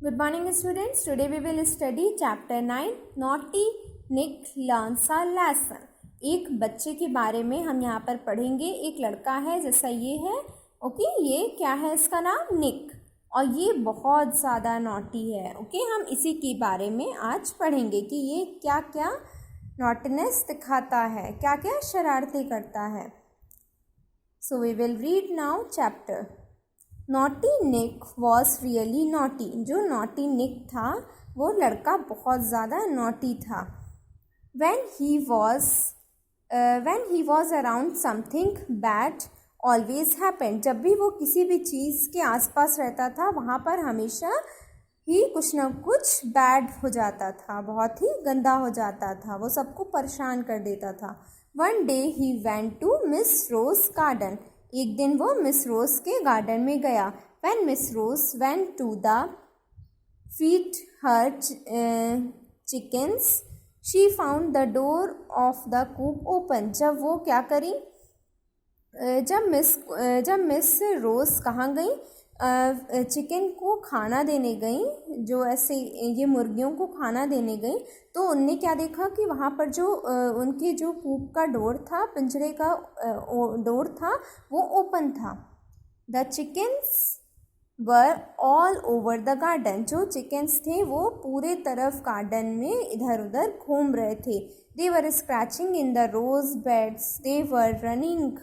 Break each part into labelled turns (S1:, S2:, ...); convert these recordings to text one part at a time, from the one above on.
S1: Good morning students. Today we will study chapter 9 Naughty Nick learns a lesson. एक बच्चे के बारे में हम यहाँ पर पढ़ेंगे. एक लड़का है जैसा ये है. ओके ये क्या है इसका नाम निक और ये बहुत ज़्यादा नॉटी है. ओके हम इसी के बारे में आज पढ़ेंगे कि ये क्या क्या नॉटीनेस दिखाता है, क्या क्या शरारतें करता है. So we will read now chapter. Naughty Nick was really naughty. जो नॉटी निक था वो लड़का बहुत ज़्यादा नॉटी था. when he was around something bad always happened. जब भी वो किसी भी चीज़ के आसपास रहता था वहाँ पर हमेशा ही कुछ न कुछ बैड हो जाता था, बहुत ही गंदा हो जाता था, वो सबको परेशान कर देता था. One day he went to Miss Rose garden. एक दिन वो मिस रोज के गार्डन में गया. When Miss Rose went to the feed her chickens she found the door of the coop open. जब वो क्या करी, जब मिस रोज कहाँ गई, चिकन को खाना देने गई, जो ऐसे ये मुर्गियों को खाना देने गई, तो उनने क्या देखा कि वहाँ पर जो उनके जो कूप का डोर था, पिंजरे का डोर था, वो ओपन था. The chickens were all over the garden. जो चिकन्स थे वो पूरे तरफ गार्डन में इधर उधर घूम रहे थे. They were scratching in the rose beds. They were running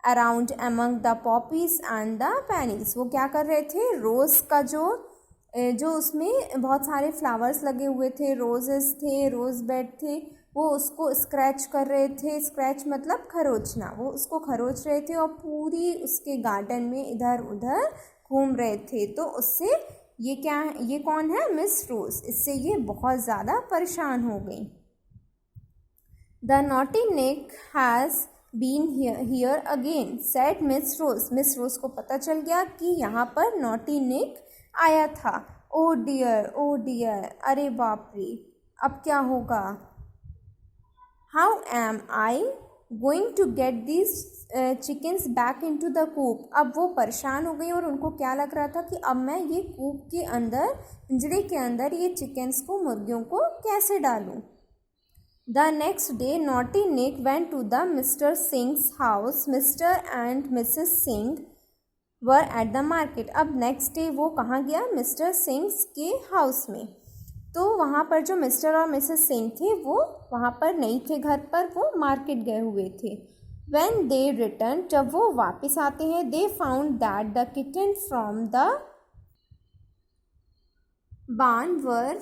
S1: around among the poppies and the peonies. वो क्या कर रहे थे, रोज़ का जो उसमें बहुत सारे फ्लावर्स लगे हुए थे, रोजेस थे, रोज़ बेड थे, वो उसको स्क्रैच कर रहे थे. स्क्रैच मतलब खरोचना. वो उसको खरोच रहे थे और पूरी उसके गार्डन में इधर उधर घूम रहे थे. तो उससे ये क्या है, ये कौन है, मिस रोज. इससे ये बहुत ज़्यादा परेशान हो गई. The naughty Nick has been here again said Miss Rose. Miss Rose को पता चल गया कि यहाँ पर नॉटी निक आया था. ओ डियर, अरे बाप रे, अब क्या होगा. How am I going to get this chickens back into the coop. अब वो परेशान हो गई और उनको क्या लग रहा था कि अब मैं ये कूप के अंदर, पिंजरे के अंदर ये चिकन्स को, मुर्गियों को कैसे डालूं. The next day, Naughty Nick went to the Mr. Singh's house. Mr. and Mrs. Singh were at the market. अब next day वो कहाँ गया, मिस्टर सिंग्स के हाउस में. तो वहाँ पर जो मिस्टर और मिसेस सिंह थे वो वहाँ पर नहीं थे घर पर, वो मार्केट गए हुए थे. When they returned, जब वो वापस आते हैं, they found that the kitten from the barn were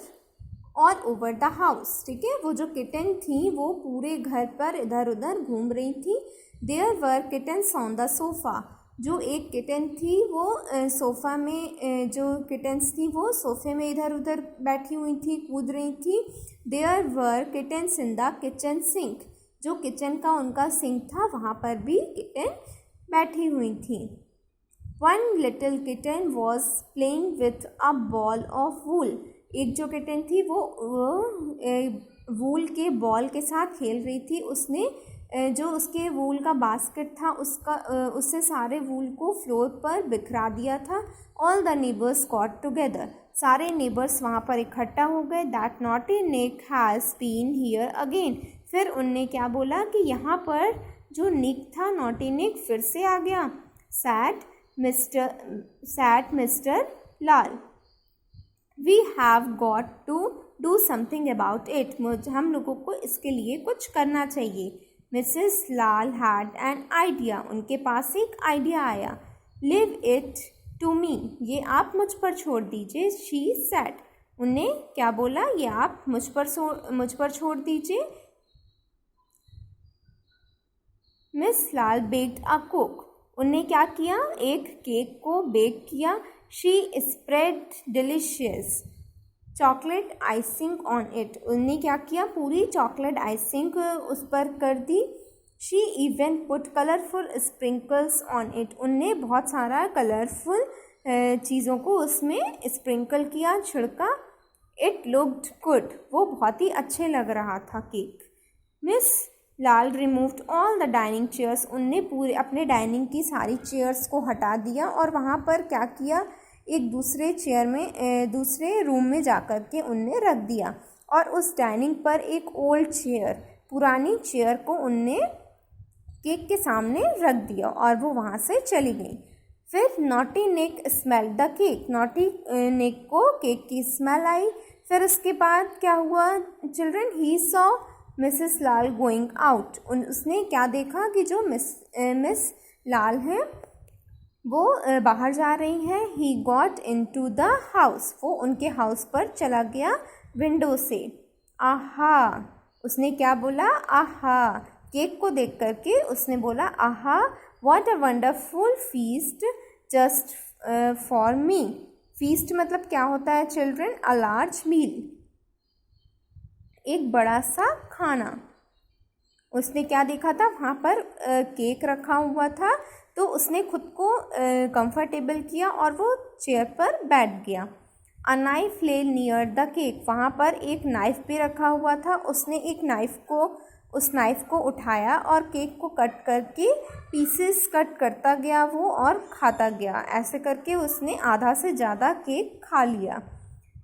S1: all over the house. ठीक है, वो जो किटन थी वो पूरे घर पर इधर उधर घूम रही थी. There were kittens on the sofa. जो एक किटन थी वो सोफ़ा में, जो किटन्स थी वो सोफ़े में इधर उधर बैठी हुई थी, कूद रही थी. There were kittens in the kitchen sink. जो किचन का उनका सिंक था वहाँ पर भी किटन बैठी हुई थी. One little kitten was playing with a ball of wool. एक जो किटन थी वो वूल के बॉल के साथ खेल रही थी. उसने जो उसके वूल का बास्केट था उससे सारे वूल को फ्लोर पर बिखरा दिया था. All the neighbours got together. सारे नेबर्स वहाँ पर इकट्ठा हो गए. That naughty Nick has been here again. फिर उनने क्या बोला कि यहाँ पर जो निक था, नॉटी निक फिर से आ गया. Sad mister Lal. We have got to do something about it. हम लोगों को इसके लिए कुछ करना चाहिए. Mrs Lal had an idea. उनके पास एक आइडिया आया. Leave it to me. ये आप मुझ पर छोड़ दीजिए. She said. उन्हें क्या बोला, ये आप मुझ पर छोड़ दीजिए. Miss Lal baked a cake. उन्हें क्या किया, एक केक को बेक किया. She spread delicious chocolate icing on it. उन्होंने क्या किया, पूरी चॉकलेट आइसिंग उस पर कर दी. She even put colourful sprinkles on it. उनने बहुत सारा कलरफुल चीज़ों को उसमें स्प्रिंकल किया, छिड़का. It looked good. वो बहुत ही अच्छे लग रहा था cake. Miss Lal removed all the dining chairs. उनने पूरे अपने डाइनिंग की सारी चेयर्स को हटा दिया और वहाँ पर क्या किया, एक दूसरे चेयर में दूसरे रूम में जाकर के उनने रख दिया और उस डाइनिंग पर एक ओल्ड चेयर, पुरानी चेयर को उनने केक के सामने रख दिया और वो वहाँ से चली गई। फिर naughty Nick smelled the cake, naughty Nick को केक की स्मेल आई। फिर उसके बाद क्या हुआ children, he saw Mrs Lal going out, उसने क्या देखा कि जो मिस लाल हैं वो बाहर जा रही हैं। He got into the house, वो उनके हाउस पर चला गया विंडो से। आहा, उसने क्या बोला, आहा, केक को देख करके उसने बोला आहा, what a wonderful feast just for me. Feast मतलब क्या होता है चिल्ड्रन, अ लार्ज मील, एक बड़ा सा खाना। उसने क्या देखा था, वहाँ पर केक रखा हुआ था, तो उसने खुद को कंफर्टेबल किया और वो चेयर पर बैठ गया। अ नाइफ ले नियर द केक, वहाँ पर एक नाइफ भी रखा हुआ था। उसने उस नाइफ को उठाया और केक को कट करके पीसेस कट करता गया वो और खाता गया। ऐसे करके उसने आधा से ज़्यादा केक खा लिया।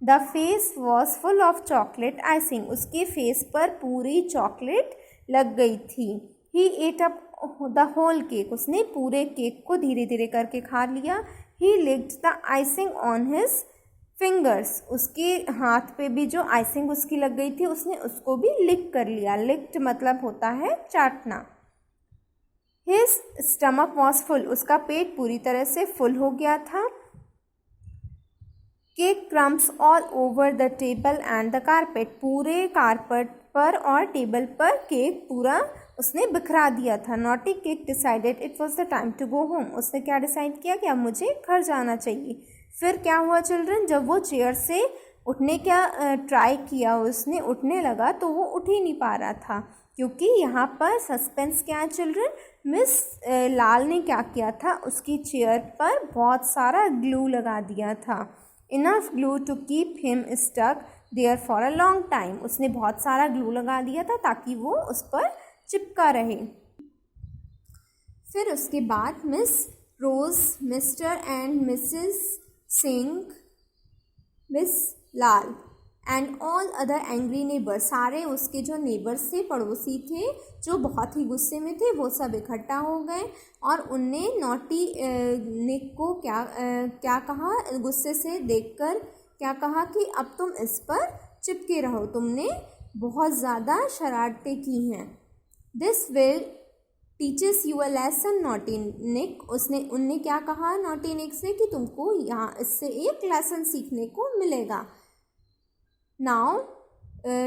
S1: The face was full of chocolate icing, उसके फेस पर पूरी चॉकलेट लग गई थी। He ate up the whole cake, उसने पूरे केक को धीरे धीरे करके खा लिया। He licked the icing on his fingers, उसके हाथ पे भी जो आइसिंग उसकी लग गई थी उसने उसको भी लिक कर लिया। लिक्ड मतलब होता है चाटना। हिज स्टमक वॉज फुल, उसका पेट पूरी तरह से फुल हो गया था। Cake crumbs all over the table and the carpet, पूरे कारपेट पर और टेबल पर केक पूरा उसने बिखरा दिया था। Naughty Nick decided it was the time to go home, उसने क्या डिसाइड किया कि अब मुझे घर जाना चाहिए। फिर क्या हुआ चिल्ड्रन, जब वो चेयर से उठने का ट्राई किया, उसने उठने लगा तो वो उठ ही नहीं पा रहा था, क्योंकि यहाँ पर सस्पेंस क्या है चिल्ड्रन, मिस लाल ने क्या किया था, उसकी चेयर पर बहुत सारा ग्लू लगा दिया था। Enough glue to keep him stuck there for a long time, उसने बहुत सारा ग्लू लगा दिया था ताकि वो उस पर चिपका रहे। फिर उसके बाद Miss Rose, Mr and Mrs Singh, Miss Lal and all other angry neighbour, सारे उसके जो नेबर्स थे, पड़ोसी थे, जो बहुत ही गुस्से में थे, वो सब इकट्ठा हो गए और उनने नॉटी निक को क्या कहा, गुस्से से देखकर क्या कहा कि अब तुम इस पर चिपके रहो, तुमने बहुत ज़्यादा शरारतें की हैं। This will teaches you a lesson naughty Nick, उनने क्या कहा नॉटी निक से कि तुमको यहाँ इससे एक लेसन सीखने को मिलेगा। Now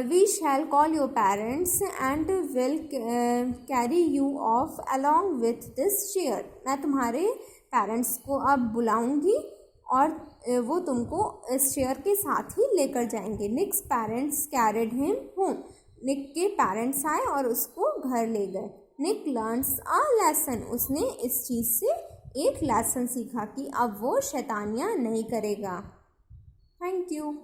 S1: we shall call your parents and will carry you off along with this chair, मैं तुम्हारे पेरेंट्स को अब बुलाऊंगी और वो तुमको इस चेयर के साथ ही लेकर जाएंगे। निक्स पेरेंट्स कैरिड हिम होम, निक के पेरेंट्स आए और उसको घर ले गए। निक लर्न्स अ लेसन, उसने इस चीज़ से एक लेसन सीखा कि अब वो शैतानियाँ नहीं करेगा। Thank you.